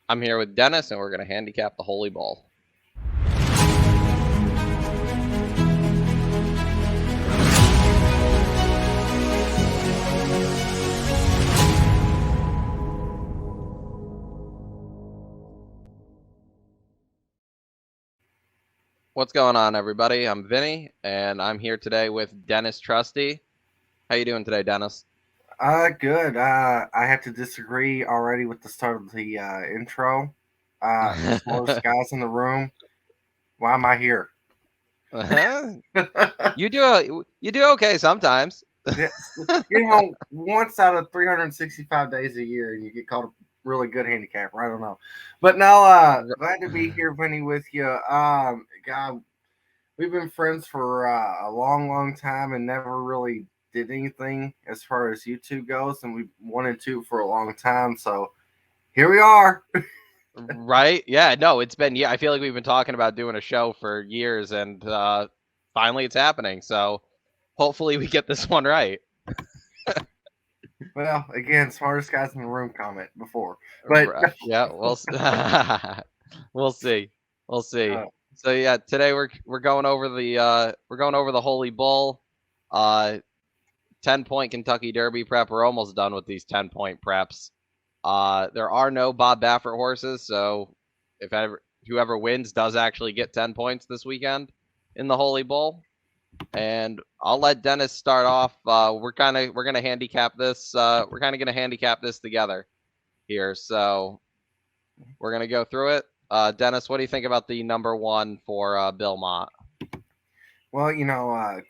I'm here with Dennis, and we're going to handicap the Holy Ball. What's going on, everybody? I'm Vinny, and I'm here today with Dennis Trusty. How you doing today, Dennis? Good. I have to disagree already with the start of the intro. Smartest guys in the room. Why am I here? You do okay sometimes. Yes. You know, once out of 365 days a year, and you get called a really good handicapper. I don't know, but no. Glad to be here, Vinny, with you. God, we've been friends for a long, long time, and never really did anything as far as YouTube goes, and we wanted to for a long time. So here we are. Right? Yeah, no, it's been, yeah, I feel like we've been talking about doing a show for years, and finally it's happening. So hopefully we get this one right. Well, again, smartest guys in the room comment before, but Yeah, we'll see. We'll see. uh, So yeah, today we're going over the Holy Bull, 10-point Kentucky Derby prep. We're almost done with these 10-point preps. There are no Bob Baffert horses, so if ever whoever wins does actually get 10 points this weekend in the Holy Bull. And I'll let Dennis start off. We're gonna handicap this. We're kind of gonna handicap this together here. So we're gonna go through it. Dennis, what do you think about the number one for Bill Mott? well,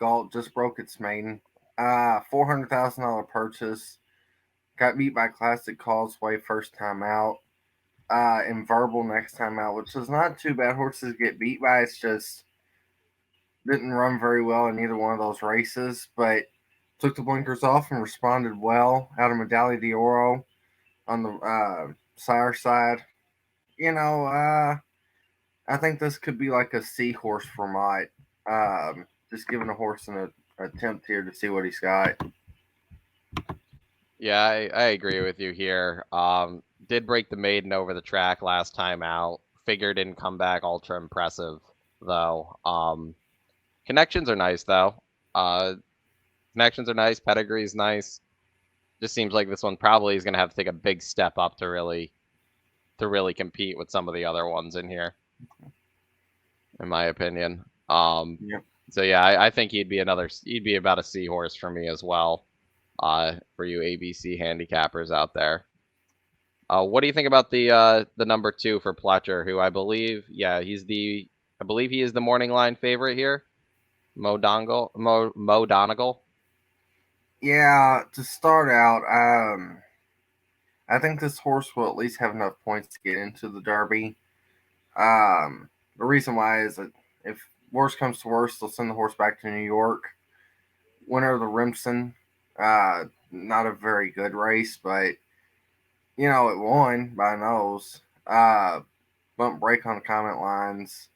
Galt just broke its maiden. $400,000 purchase. Got beat by Classic Causeway first time out. And Verbal next time out, which is not too bad. Horses get beat by. It's just didn't run very well in either one of those races, but took the blinkers off and responded well out of Medaglia d'Oro on the sire side. You know, I think this could be like a seahorse for Mott. Just giving a horse an attempt here to see what he's got. Yeah, I agree with you here. Did break the maiden over the track last time out. Figure didn't come back ultra impressive though. Connections are nice though. Uh, Connections are nice. Pedigree's nice. Just seems like this one probably is gonna have to take a big step up to really compete with some of the other ones in here, in my opinion. Yep. So yeah, I think he'd be about a seahorse for me as well. For you ABC handicappers out there. What do you think about the number two for Pletcher, who I believe he is the morning line favorite here, Mo Donegal. Yeah, to start out, I think this horse will at least have enough points to get into the Derby. The reason why is that if worst comes to worst, they'll send the horse back to New York. Winner of the Remsen, not a very good race, but it won by a nose. Bump break on the comment lines.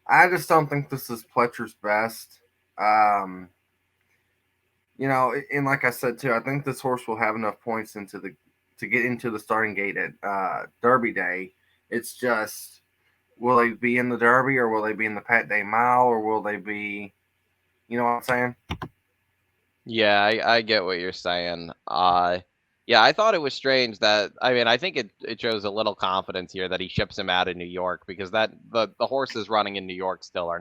I just don't think this is Pletcher's best. Um, and like I said too, I think this horse will have enough points to get into the starting gate at Derby Day. It's just, will they be in the Derby, or will they be in the Pat Day Mile, or will they be, you know what I'm saying? Yeah, I get what you're saying. Yeah, I thought it was strange that I think it shows a little confidence here that he ships him out of New York because the horses running in New York still are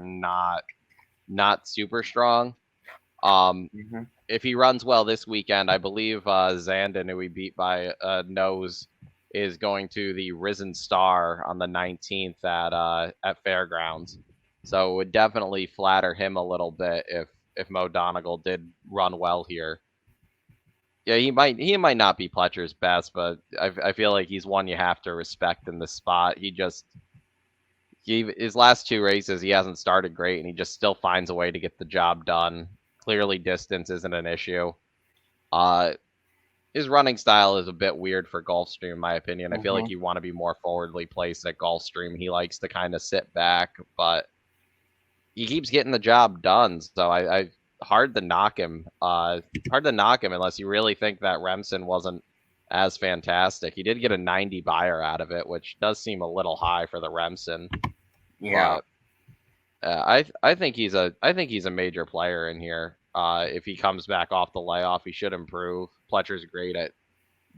not super strong. Um, Mm-hmm. if he runs well this weekend, I believe Zandon, who he beat by nose, is going to the Risen Star on the 19th at Fairgrounds. So it would definitely flatter him a little bit if Mo Donegal did run well here. Yeah, he might not be Pletcher's best, but I feel like he's one you have to respect in this spot. His last two races he hasn't started great, and he just still finds a way to get the job done. Clearly, distance isn't an issue. Uh, his running style is a bit weird for Gulfstream, in my opinion. I feel Mm-hmm. like you want to be more forwardly placed at Gulfstream. He likes to kind of sit back, but he keeps getting the job done. So hard to knock him. Hard to knock him unless you really think that Remsen wasn't as fantastic. He did get a 90 buyer out of it, which does seem a little high for the Remsen, Yeah. but I think he's a major player in here. If he comes back off the layoff, he should improve. Pletcher's great at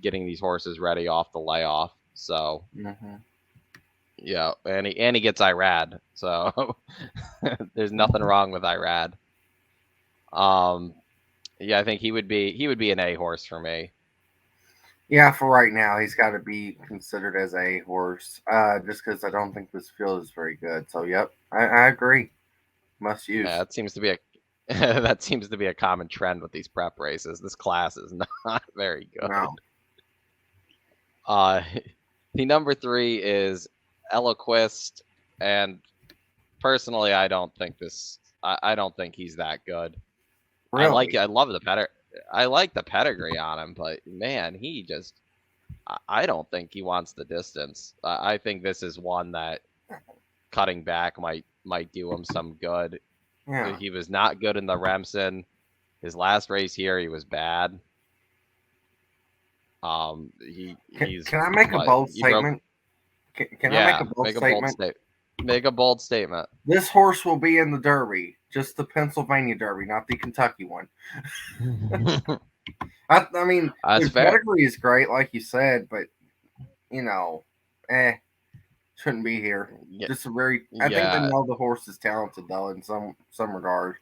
getting these horses ready off the layoff, so Mm-hmm. yeah, and he gets Irad, so there's nothing wrong with Irad. Yeah, I think he would be an A horse for me. Yeah, for right now, he's got to be considered as a horse, just because I don't think this field is very good. So, yep, I agree. Must Yeah, use. that seems to be a that seems to be a common trend with these prep races. This class is not very good. No. Uh, the number 3 is Eliquist, and personally, I don't think I don't think he's that good. Really? I love I like the pedigree on him, but man, he just I don't think he wants the distance. I think this is one that cutting back might do him some good. Yeah. He was not good in the Remsen. His last race here, he was bad. He's Can I make a bold he broke. statement? Can I make a Yeah, bold make a bold statement? state. Make a bold statement. This horse will be in the Derby, just the Pennsylvania Derby, not the Kentucky one. I mean, That's his fair. pedigree is great, like you said, but eh, shouldn't be here. Yeah, Just a very. I think they yeah, know the horse is talented though, in some regard.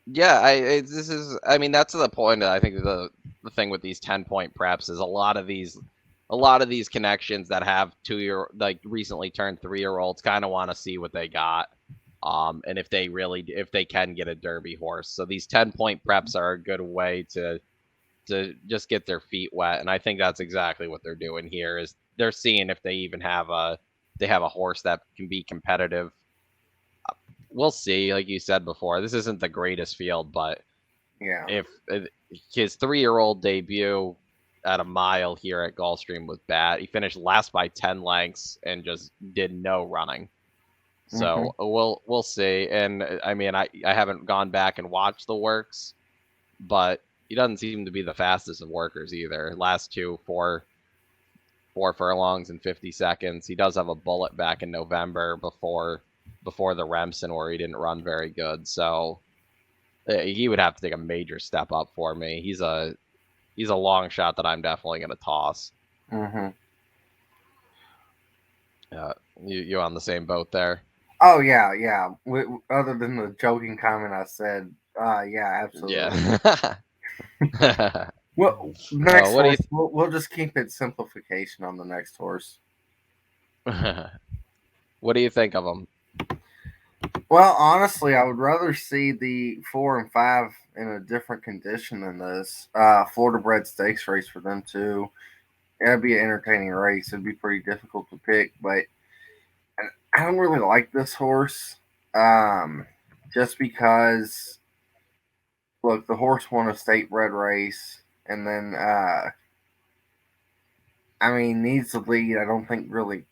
yeah. This is. I mean, that's the point. I think the thing with these 10-point preps is a lot of these connections that have 2-year like recently turned 3-year-olds kind of want to see what they got. And if they can get a Derby horse, so these 10-point preps are a good way to just get their feet wet, and I think that's exactly what they're doing here. Is they're seeing if they even have a horse that can be competitive. We'll see. Like you said before, this isn't the greatest field, but Yeah. if his 3-year-old debut at a mile here at Gulfstream was bad, he finished last by 10 lengths and just did no running. Mm-hmm. So we'll see. And I mean, I haven't gone back and watched the works, but he doesn't seem to be the fastest of workers either. Last two, four furlongs in 50 seconds. He does have a bullet back in November before the Remsen where he didn't run very good. So he would have to take a major step up for me. He's a long shot that I'm definitely going to toss. Mm-hmm. You on the same boat there? Oh yeah, yeah. Other than the joking comment I said, yeah, absolutely. Yeah. Well, next What do you? horse, we'll just keep it simplification on the next horse. What do you think of him? Well, honestly, I would rather see the 4 and 5 in a different condition than this. Florida bred stakes race for them too. It'd be an entertaining race. It'd be pretty difficult to pick, but I don't really like this horse. Just because look, the horse won a state bred race, and then I mean needs the lead. I don't think really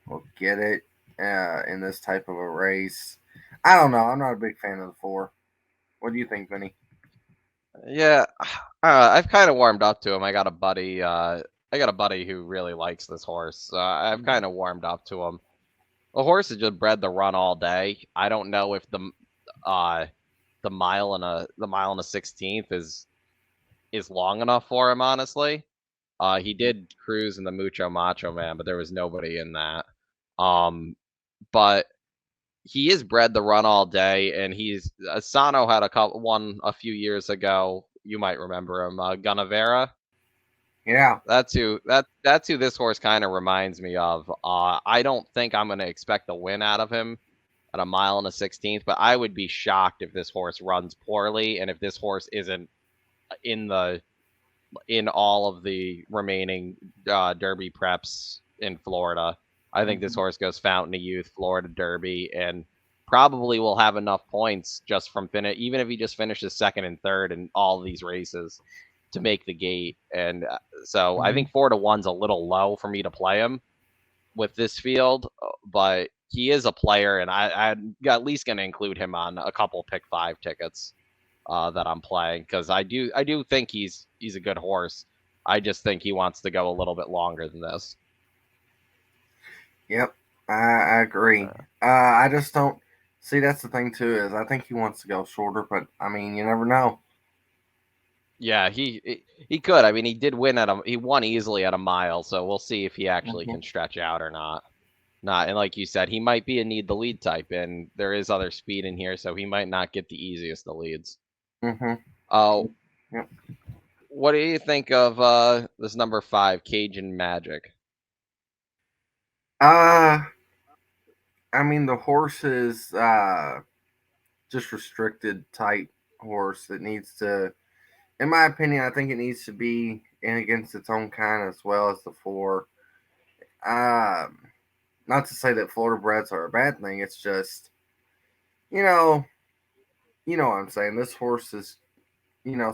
will get it in this type of a race. I don't know. I'm not a big fan of the 4. What do you think, Vinny? Yeah, I've kind of warmed up to him. I got a buddy who really likes this horse. I've kind of warmed up to him. The horse is just bred to run all day. I don't know if uh the mile and a 16th is long enough for him, honestly. He did cruise in the Mucho Macho Man, but there was nobody in that. But he is bred to run all day, and he's Sano had one a few years ago. You might remember him, Gunnavera. Yeah. That's who this horse kind of reminds me of. I don't think I'm going to expect a win out of him at a mile and a 16th, but I would be shocked if this horse runs poorly and if this horse isn't in the in all of the remaining Derby preps in Florida. I think this horse goes Fountain of Youth, Florida Derby, and probably will have enough points just from finish, even if he just finishes second and third in all of these races to make the gate. And so I Mm-hmm. think 4-1's a little low for me to play him with this field, but he is a player, and I'm at least going to include him on a couple pick 5 tickets that I'm playing because I do think he's a good horse. I just think he wants to go a little bit longer than this. Yep, I agree. I just don't see. That's the thing too, is I think he wants to go shorter, but I mean, you never know. Yeah, he could. I mean, he did win he won easily at a mile, so we'll see if he actually Hmm. can stretch out or not. Not, and like you said, he might be a need the lead type, and there is other speed in here, so he might not get the easiest of leads. Hmm. Oh, Yep. what do you think of this number 5, Cajun Magic? Uh, I mean, the horse is just restricted type horse that needs to, in my opinion, I think it needs to be in against its own kind as well as the four. Um, Not to say that Florida breds are a bad thing. It's just, you know, you know what I'm saying. This horse is,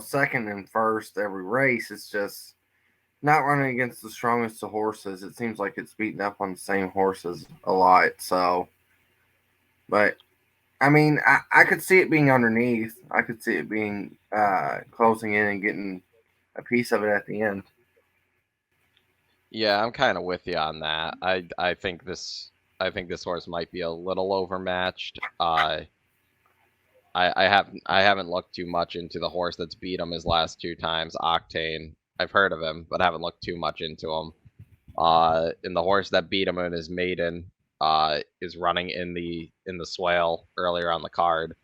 second and first every race. It's just not running against the strongest of horses. It seems like it's beating up on the same horses a lot. So, but I mean, I could see it being underneath. I could see it being closing in and getting a piece of it at the end. Yeah, I'm kind of with you on that. I think this horse might be a little overmatched. I haven't looked too much into the horse that's beat him his last 2 times, Octane. I've heard of him, but haven't looked too much into him. And the horse that beat him in his maiden is running in the swale earlier on the card.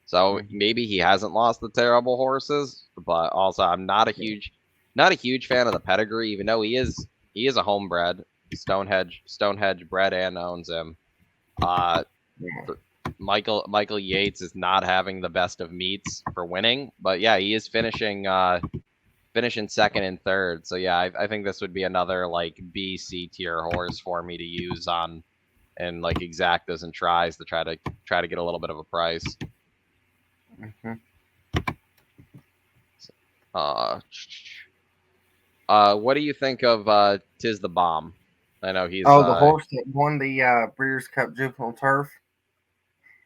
So Mhm. maybe he hasn't lost the terrible horses, but also I'm not a huge fan of the pedigree, even though he is a homebred. Stonehenge bred and owns him. Uh, Yeah. Michael Yates is not having the best of meets for winning, but yeah, he is finishing second and third. So yeah, I think this would be another like B C tier horse for me to use on and like exactas and tries to try to get a little bit of a price. Mhm. Uh, what do you think of Tis the Bomb? I know he's Oh, the horse that won the Breeders' Cup Juvenile Turf.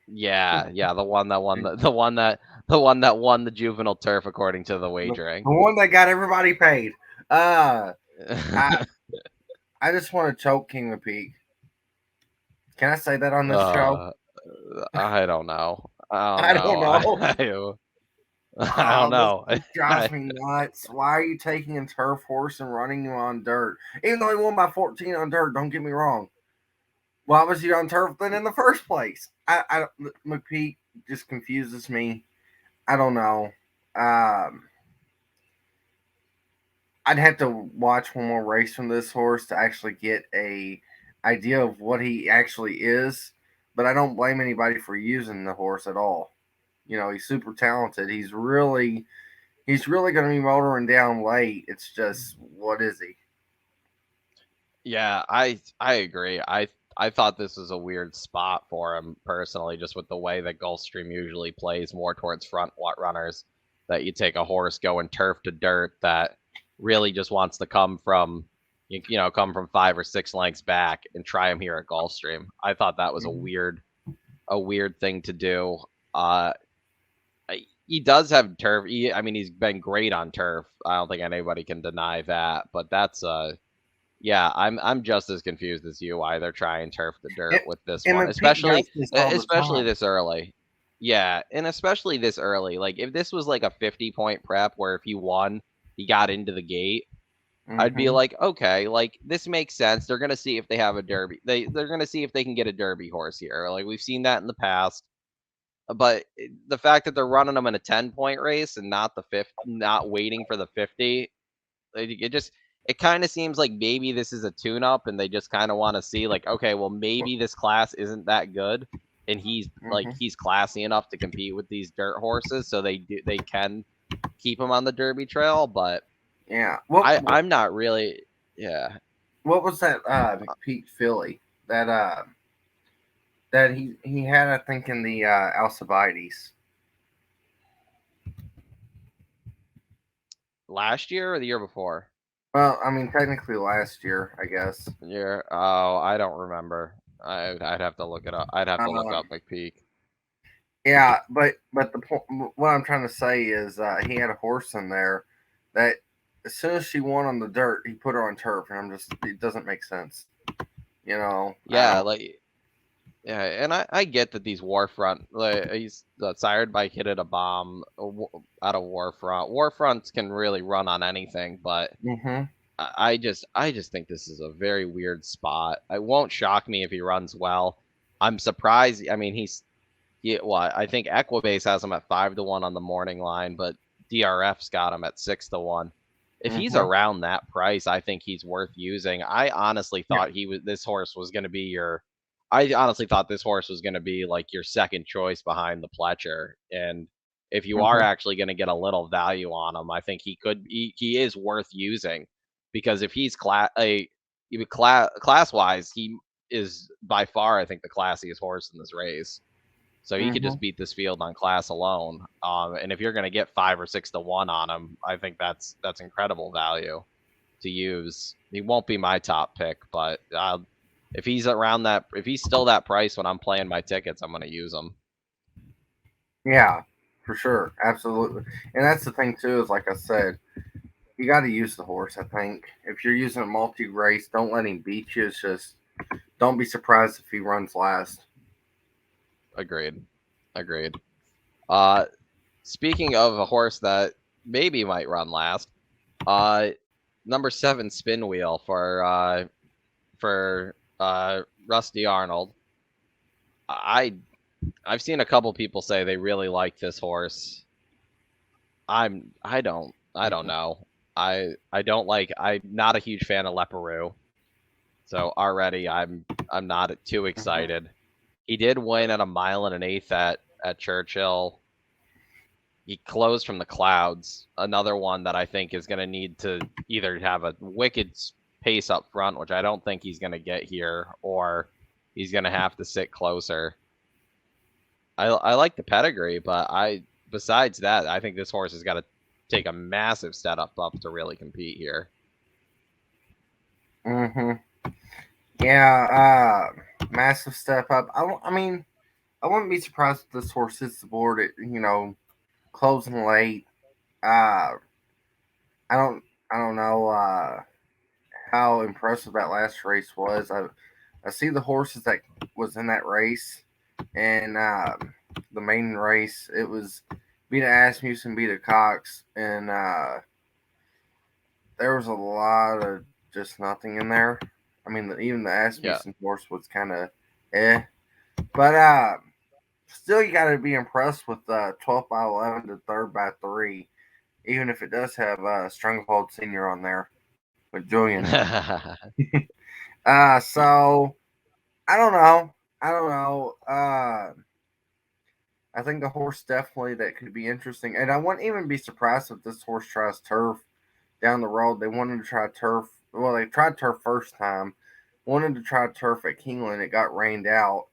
yeah, the one that won the one that won the juvenile turf according to the The wagering. one that got everybody paid. Uh, I I just want to choke King of Peak. Can I say that on this show? uh, I don't know. I don't I don't know. know. I don't Oh, this know. just drives me nuts. Why are you taking a turf horse and running him on dirt? Even though he won by 14 on dirt, don't get me wrong. Why was he on turf then in the first place? McPeak just confuses me. I don't know. Um, I'd have to watch one more race from this horse to actually get a idea of what he actually is. But I don't blame anybody for using the horse at all. He's super talented. He's really going to be motoring down late. It's just, what is he? Yeah, I agree. I thought this was a weird spot for him personally, just with the way that Gulfstream usually plays more towards front runners. That you take a horse going turf to dirt that really just wants to come from 5 or 6 lengths back and try him here at Gulfstream. I thought that was Mhm. a weird thing to do. Uh, he does have turf. I mean, he's been great on turf. I don't think anybody can deny that. But that's yeah, I'm just as confused as you why they're trying turf the dirt And, with this and one, McPeak does this all the especially time. this early. Yeah, and especially this early. Like if this was like a 50-point prep where if he won, he got into the gate, I'd be Hmm. like, okay, like this makes sense. They're gonna see if they have a derby. They're gonna see if they can get a derby horse here. Like we've seen that in the past. But the fact that they're running them in a 10-point race and not the fifth, not waiting for the 50, it just it kind of seems like maybe this is a tune-up and they just kind of want to see like, okay, well maybe this class isn't that good, and Hmm. he's classy enough to compete with these dirt horses, so they can keep him on the Derby trail. But Yeah. What I'm not really, yeah. what was that McPeak filly that he had? I think in the Alcibiades. Last year or the year before? Well, I mean, technically last year, I guess. Oh, I don't remember. I'd have to look it up. I'd have to look Um, up McPeak. yeah, but what I'm trying to say is he had a horse in there that as soon as she won on the dirt, he put her on turf, and it doesn't make sense. I Yeah, don't. like yeah, and I get that these Warfront, like he's sired by Hit at a Bomb out of Warfront. Warfronts can really run on anything, but Mm-hmm. I just think this is a very weird spot. It won't shock me if he runs well. I'm surprised. I mean, I think Equibase has him at 5-1 on the morning line, but DRF's got him at 6-1. If he's Mm-hmm. around that price, I think he's worth using. I honestly Yeah. thought this horse was going to be I honestly thought this horse was going to be like your second choice behind the Pletcher. And if you are Mm-hmm. actually going to get a little value on him, I think he is worth using, because if he's class wise, he is by far, I think, the classiest horse in this race. So he could Mm-hmm. just beat this field on class alone. And if you're going to get 5 or 6-1 on him, I think that's incredible value to use. He won't be my top pick, but if if he's still that price when I'm playing my tickets, I'm going to use him. Yeah, for sure, absolutely. And that's the thing too. Is like I said, you got to use the horse. I think if you're using a multi race, don't let him beat you. It's just don't be surprised if he runs last. Agreed. Agreed. Uh, Speaking of a horse that maybe might run last, uh, number 7 Spin Wheel for Rusty Arnold. I I've seen a couple people say they really like this horse. I don't know. I don't like I'm not a huge fan of Leparoux. So already I'm not too Mm-hmm. excited. He did win at a mile and an eighth at Churchill. He closed from the clouds. Another one that I think is going to need to either have a wicked pace up front, which I don't think he's going to get here, or he's going to have to sit closer. I like the pedigree, but besides that, I think this horse has got to take a massive step up to really compete here. Mm-hmm. Yeah, massive step up. I mean, I wouldn't be surprised if this horse hits the board at closing late. Uh, I don't I don't know how impressive that last race was. I see the horses that was in that race, and the main race it was Beta Asmussen, Beta Cox, and there was a lot of just nothing in there. I mean, even the Yeah. Asmussen horse was kind of but still you got to be impressed with 12th by 11 to 3rd by 3, even if it does have Stranglehold Senior on there with Julian. So I don't know. I don't know. I think the horse definitely that could be interesting, and I wouldn't even be surprised if this horse tries turf down the road. They wanted to try turf. Well, they tried turf first time. Wanted to try turf at Keeneland. It got rained out,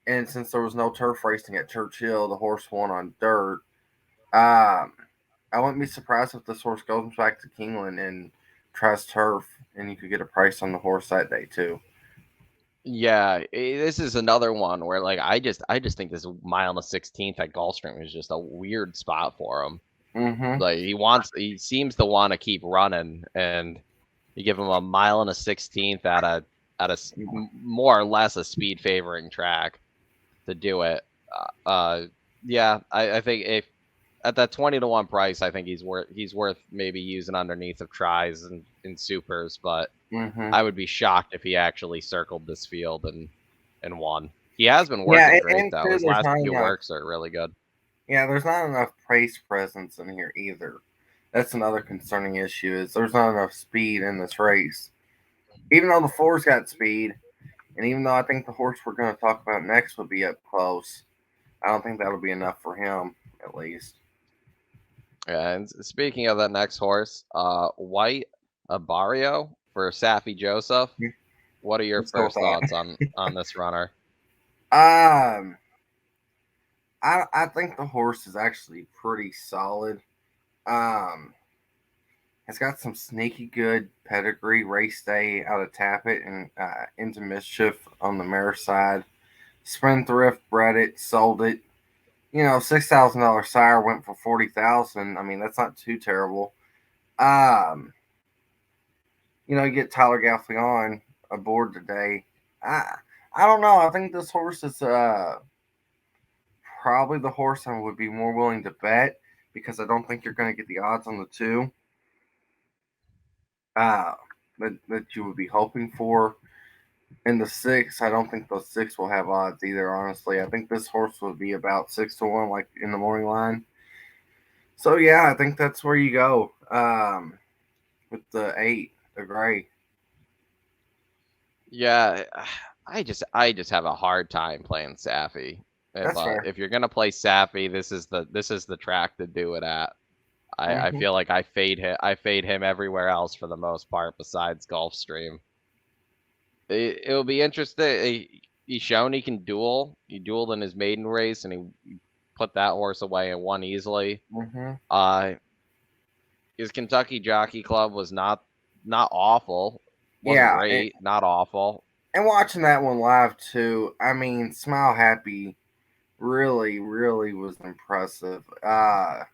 and since there was no turf racing at Churchill, the horse won on dirt. Um, I wouldn't be surprised if this horse goes back to Keeneland and tries turf, and you could get a price on the horse that day too. Yeah, this is another one where like I just think this mile and the 16th at Gulfstream is just a weird spot for him. Mm-hmm. Like he seems to want to keep running, and you give him a mile and a 16th more or less a speed favoring track to do it. Yeah, I think if at that 20-1 price, I think he's worth maybe using underneath of tries and in supers, but Mm-hmm. I would be shocked if he actually circled this field and won. He has been Yeah, working great and though. too, His there's last not few enough. works are really good. Yeah, there's not enough pace presence in here either. That's another concerning issue. Is there's not enough speed in this race. Even though the four's got speed, and even though I think the horse we're going to talk about next would be up close, I don't think that'll be enough for him at least. Yeah, and speaking of that next horse, White Abario for Safi Joseph. What are your Let's go with first thoughts on this runner? that. I think the horse is actually pretty solid. Um, it's got some sneaky good pedigree. Race day out of Tappet and into Mischief on the mare side. Spendthrift bred it, sold it. $6,000 sire went for 40,000. I mean, that's not too terrible. Um, you get Tyler Gaffleon aboard today. I I don't know. I think this horse is probably the horse I would be more willing to bet because I don't think you're going to get the odds on the two uh, that you would be hoping for. In the six, I don't think those six will have odds either. Honestly, I think this horse will be about 6-1, like in the morning line. So yeah, I think that's where you go with the eight, the gray. Yeah, I just have a hard time playing Safi. That's fair. If you're gonna play Safi, this is the track to do it at. I Hmm. feel like I fade him everywhere else for the most part besides Gulfstream. It'll be interesting. He's shown he can duel. He dueled in his maiden race and he put that horse away and won easily. Hmm. Uh, his Kentucky Jockey Club was not awful. Wasn't Yeah, great, not awful. and watching that one live too. I mean, Smile Happy really, really was impressive. And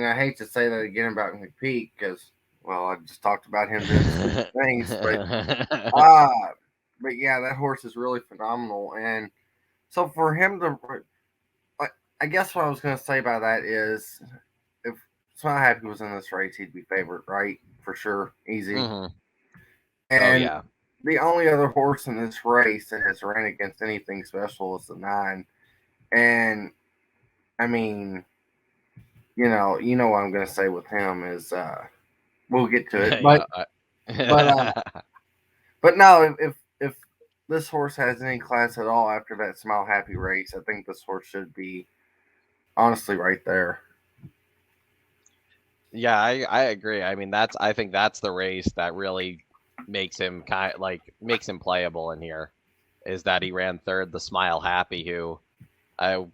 I hate to say that again about McPeak because, well, I just talked about him doing stupid things, uh, but yeah, that horse is really phenomenal. And so for him to, like, I guess what I was going to say about that is, if Smile Happy was in this race, he'd be favorite, right? For sure, easy. hmm Oh And yeah. the only other horse in this race that has ran against anything special is the nine. And I mean, you know what I'm going to say with him is, we'll get to it, but Yeah. but uh, but no, if this horse has any class at all after that Smile Happy race, I think this horse should be honestly right there. Yeah, I agree. I mean, I think that's the race that really makes him playable in here, is that he ran third the Smile Happy, who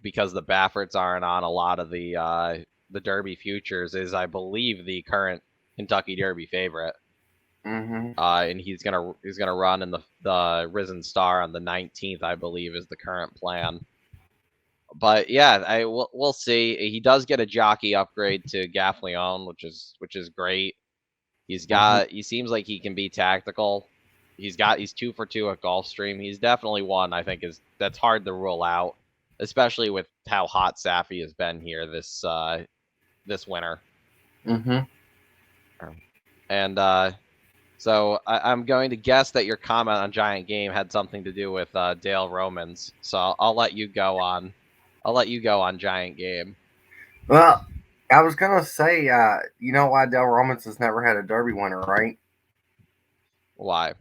because the Bafferts aren't on a lot of the Derby futures, is I believe the current Kentucky Derby favorite. Hmm. And he's gonna run in the Risen Star on the 19th, I believe, is the current plan. But yeah, we'll see. He does get a jockey upgrade to Gaffleon, which is great. Hmm. He seems like he can be tactical. He's 2 for 2 at Gulfstream. He's definitely one I think is that's hard to rule out, especially with how hot Safi has been here this winter. Hmm. And so I'm going to guess that your comment on Giant Game had something to do with Dale Romans. So I'll let you go on. I'll let you go on Giant Game. Well, I was gonna say, you know why Del Romans has never had a Derby winner, right? Why?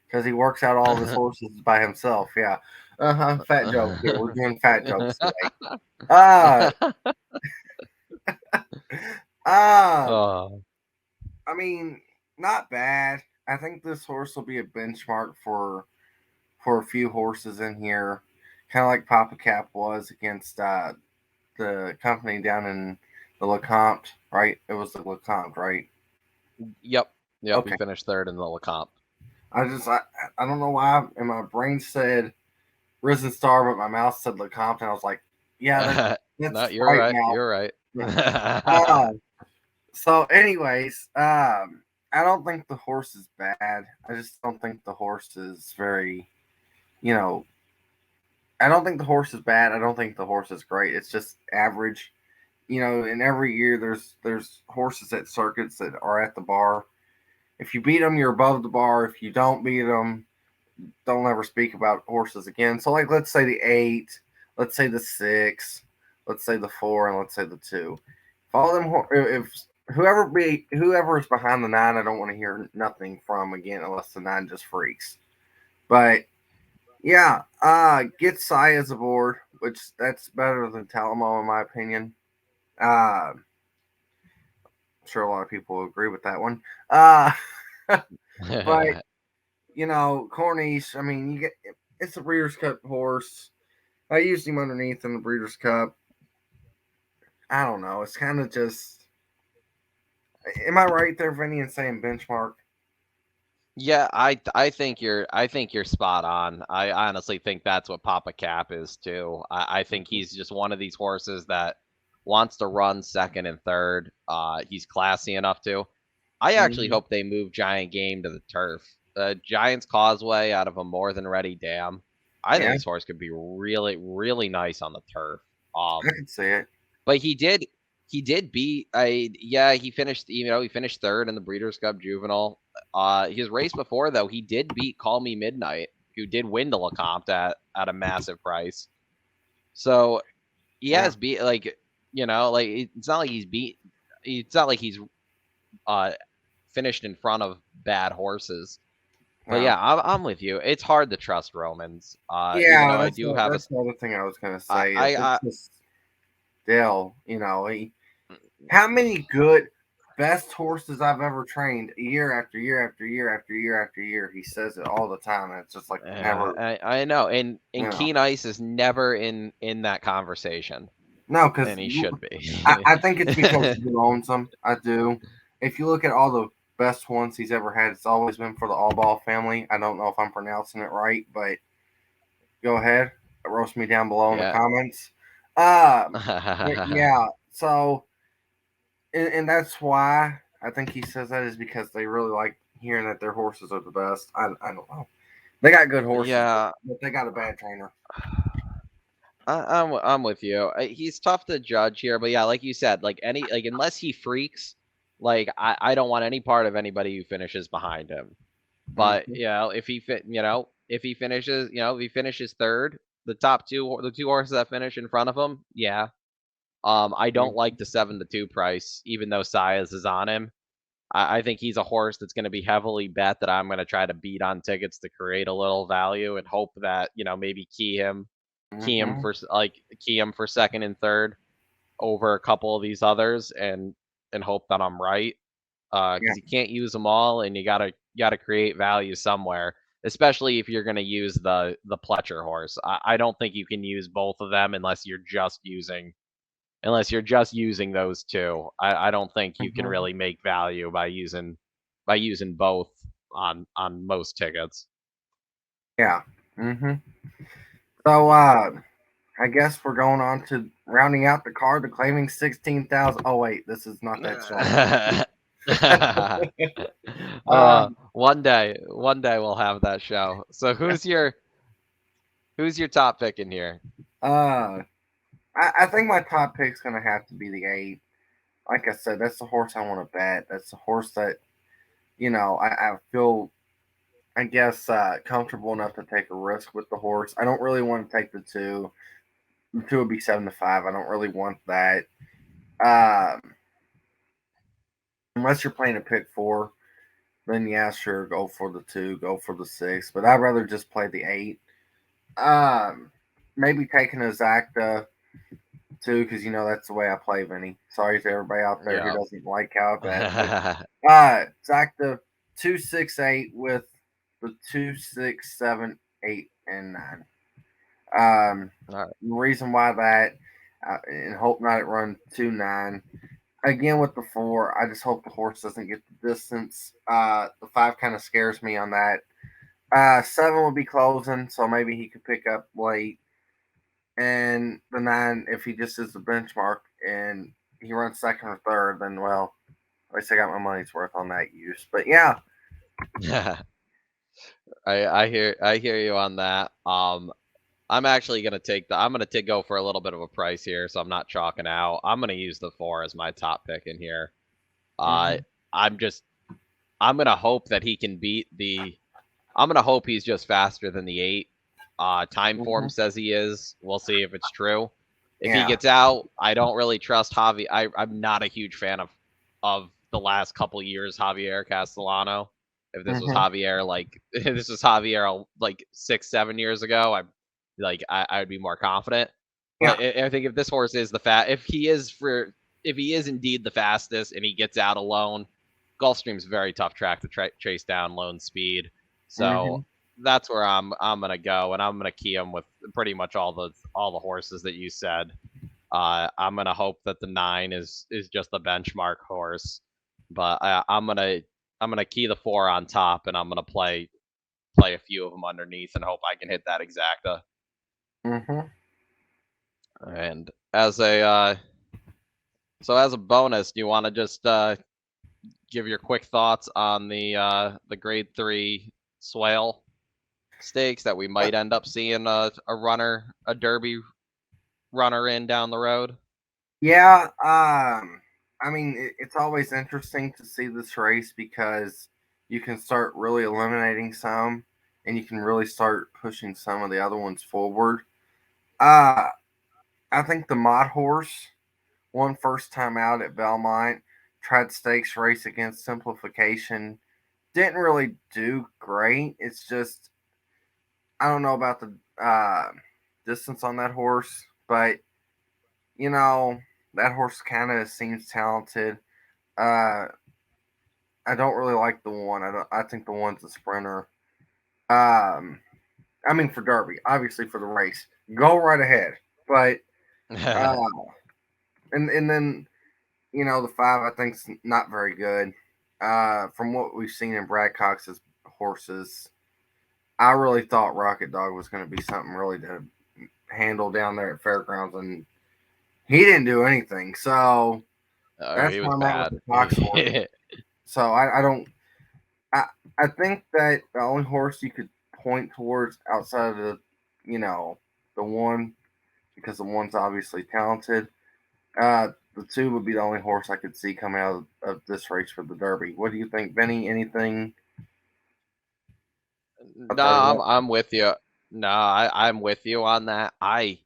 Because he works out all of his horses by himself. Yeah. Fat joke here. We're doing fat jokes today. Uh, uh, Oh. I mean, not bad. I think this horse will be a benchmark for a few horses in here, kind of like Papa Cap was against the company down in the Lecomte, right? It was the Lecomte, right? Yep. Yep. He Okay. finished third in the Lecomte. I don't know why, and my brain said Risen Star, but my mouth said Lecomte, and I was like, yeah, No, that's you're right right. now. You're right. Yeah. Uh, so, anyways, I don't think the horse is bad. I just don't think the horse is very, you know, I don't think the horse is bad. I don't think the horse is great. It's just average. And every year there's horses at circuits that are at the bar. If you beat them, you're above the bar. If you don't beat them, don't ever speak about horses again. So, like, let's say the eight, let's say the six, let's say the four, and let's say the two. If all them, if whoever is behind the nine, I don't want to hear nothing from again unless the nine just freaks. But yeah, get Sayas aboard, which that's better than Talamo in my opinion. I'm sure a lot of people will agree with that one. Uh, but Corniche. I mean, it's a Breeders' Cup horse. I used him underneath in the Breeders' Cup. I don't know. It's kind of just. Am I right there, Vinny, in saying benchmark? Yeah, I think you're spot on. I honestly think that's what Papa Cap is too. I think he's just one of these horses that wants to run second and third. He's classy enough to. I actually Mhm. hope they move Giant Game to the turf. Giant's Causeway out of a more than ready dam. I think Yeah, this horse could be really, really nice on the turf. I could see it. But he did beat I yeah, he finished third in the Breeders' Cup Juvenile. His race before though, he did beat Call Me Midnight, who did win the Lecomte at a massive price. So he Yeah. has beat like it's not like he's uh finished in front of bad horses. But Well, yeah, I'm with you. It's hard to trust Romans. Even yeah, though I do have a that's the other thing I was gonna I say is I, it's I just still, how many good best horses I've ever trained year after year after year after year after year. He says it all the time, and it's just like never, I know, you and know. Keen Ice is never in that conversation, No, because and he should be. I think it's because he owns them. I do. If you look at all the best ones he's ever had, it's always been for the All Ball family. I don't know if I'm pronouncing it right, but go ahead, roast me down below in the Yeah. comments. Yeah. So, and that's why I think he says that is because they really like hearing that their horses are the best. I don't know. They got good horses, Yeah, but they got a bad trainer. I'm with you. He's tough to judge here, but yeah, like you said, unless he freaks, I don't want any part of anybody who finishes behind him. But Hmm. if he finishes third, the two horses that finish in front of him, yeah. I don't like the 7-2 price, even though Sias is on him. I think he's a horse that's going to be heavily bet that I'm going to try to beat on tickets to create a little value and hope that maybe Hmm. key him for second and third over a couple of these others and hope that I'm right. Yeah. Because you can't use them all, and you gotta create value somewhere. Especially if you're gonna use the Pletcher horse. I don't think you can use both of them unless you're just using those two. I don't think you can Hmm. really make value by using both on most tickets. Yeah. Hmm. So, I guess we're going on to rounding out the card, the claiming 16,000. Oh, wait, this is not that strong. One day we'll have that show. So who's your top pick in here? uh, I think my top pick's going to have to be the 8. Like I said, that's the horse I want to bet. That's the horse that, I feel, I guess, comfortable enough to take a risk with the horse. I don't really want to take the 2. The 2 would be 7-5. I don't really want that. Um, unless you're playing a pick 4, then yeah, sure, go for the 2, go for the 6. But I'd rather just play the 8. Um, maybe taking a Zacta too, because that's the way I play, Vinny. Sorry to everybody out there who Yeah. doesn't like how I bet, but Zacta 2, 6, 8 with the 2, 6, 7, 8, and 9. All right. The reason why that, and hope not it run 2, 9. Again with the 4, I just hope the horse doesn't get the distance. The 5 kind of scares me on that. 7 would be closing, so maybe he could pick up late. And the 9, if he just is the benchmark and he runs second or third, then well, at least I got my money's worth on that use. But yeah, I hear you on that. I'm actually gonna go for a little bit of a price here, so I'm not chalking out. I'm gonna use the 4 as my top pick in here. Uh, hmm, I'm just I'm gonna hope that he can beat the. I'm gonna hope he's just faster than the 8. Time hmm, form says he is. We'll see if it's true. If he yeah, gets out, I don't really trust Javi. I'm not a huge fan of the last couple years Javier Castellano. If this was hmm, Javier if this was Javier like 6 7 years ago, I would be more confident. yeah, But I think if this horse is the fat, if he is indeed the fastest and he gets out alone, Gulfstream's a very tough track to chase down lone speed. So hmm, that's where I'm gonna go, and I'm gonna key him with pretty much all the horses that you said. I'm gonna hope that the 9 is just the benchmark horse, but I'm gonna key the 4 on top, and I'm gonna play a few of them underneath and hope I can hit that exacta. hmm. And as a bonus, do you want to just give your quick thoughts on the Grade 3 Swale stakes that we might end up seeing a Derby runner in down the road? Yeah, I mean, it's always interesting to see this race because you can start really eliminating some, and you can really start pushing some of the other ones forward. Uh, I think the Mod Horse won first time out at Belmont, tried stakes race against Simplification, didn't really do great. It's just I don't know about the distance on that horse, but you know that horse kind of seems talented. Uh, I don't really like the one. I don't. I think the one's a sprinter. Um, I mean for Derby, obviously for the race, go right ahead. But uh, and then the five I think's not very good. From what we've seen in Brad Cox's horses, I really thought Rocket Dog was going to be something really to handle down there at Fairgrounds, and he didn't do anything. So Oh, that's he was where I'm at with bad. the Cox horse. So I don't. I I think that the only horse you could point towards outside of you know, the one because the one's obviously talented. The two would be the only horse I could see coming out of this race for the Derby. What do you think, Vinny? Anything No, outside of that? I'm with you. No, I'm with you on that. My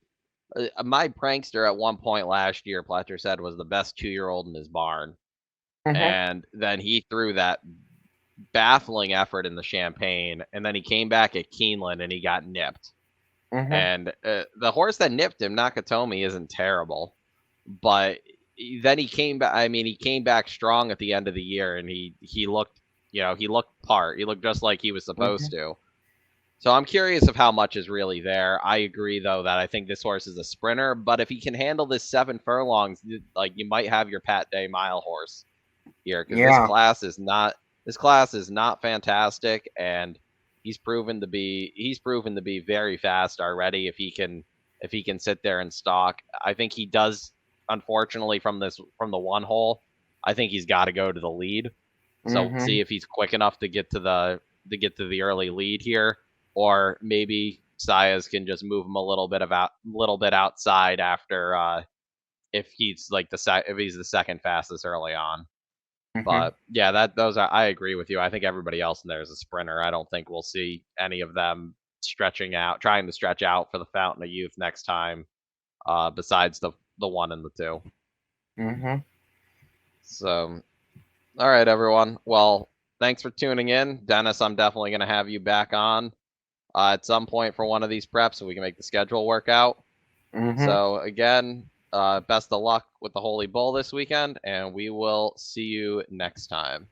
prankster at one point last year, Pletcher said was the best 2-year-old in his barn, Mm-hmm. and then he threw that baffling effort in the Champagne, and then he came back at Keeneland and he got nipped. Mm-hmm. And the horse that nipped him, Nakatomi, isn't terrible, but then he came back. I mean, he came back strong at the end of the year, and he looked, he looked part. He looked just like he was Mm-hmm. supposed to. So I'm curious of how much is really there. I agree though that I think this horse is a sprinter, but if he can handle this 7 furlongs, like you might have your Pat Day mile horse here because Yeah. this class is not fantastic, and he's proven to be very fast already if he can sit there and stalk. I think he does. Unfortunately, from the one hole, I think he's got to go to the lead. So we'll Mm-hmm. see if he's quick enough to get to the early lead here, or maybe Saez can just move him little bit outside after if he's if he's the second fastest early on. Mm-hmm. But yeah, I agree with you. I think everybody else in there is a sprinter. I don't think we'll see any of them trying to stretch out for the Fountain of Youth next time. Besides the one and the two. Mm-hmm. So, all right, everyone. Well, thanks for tuning in, Dennis. I'm definitely gonna have you back on at some point for one of these preps so we can make the schedule work out. Mm-hmm. So again, best of luck with the Holy Bull this weekend, and we will see you next time.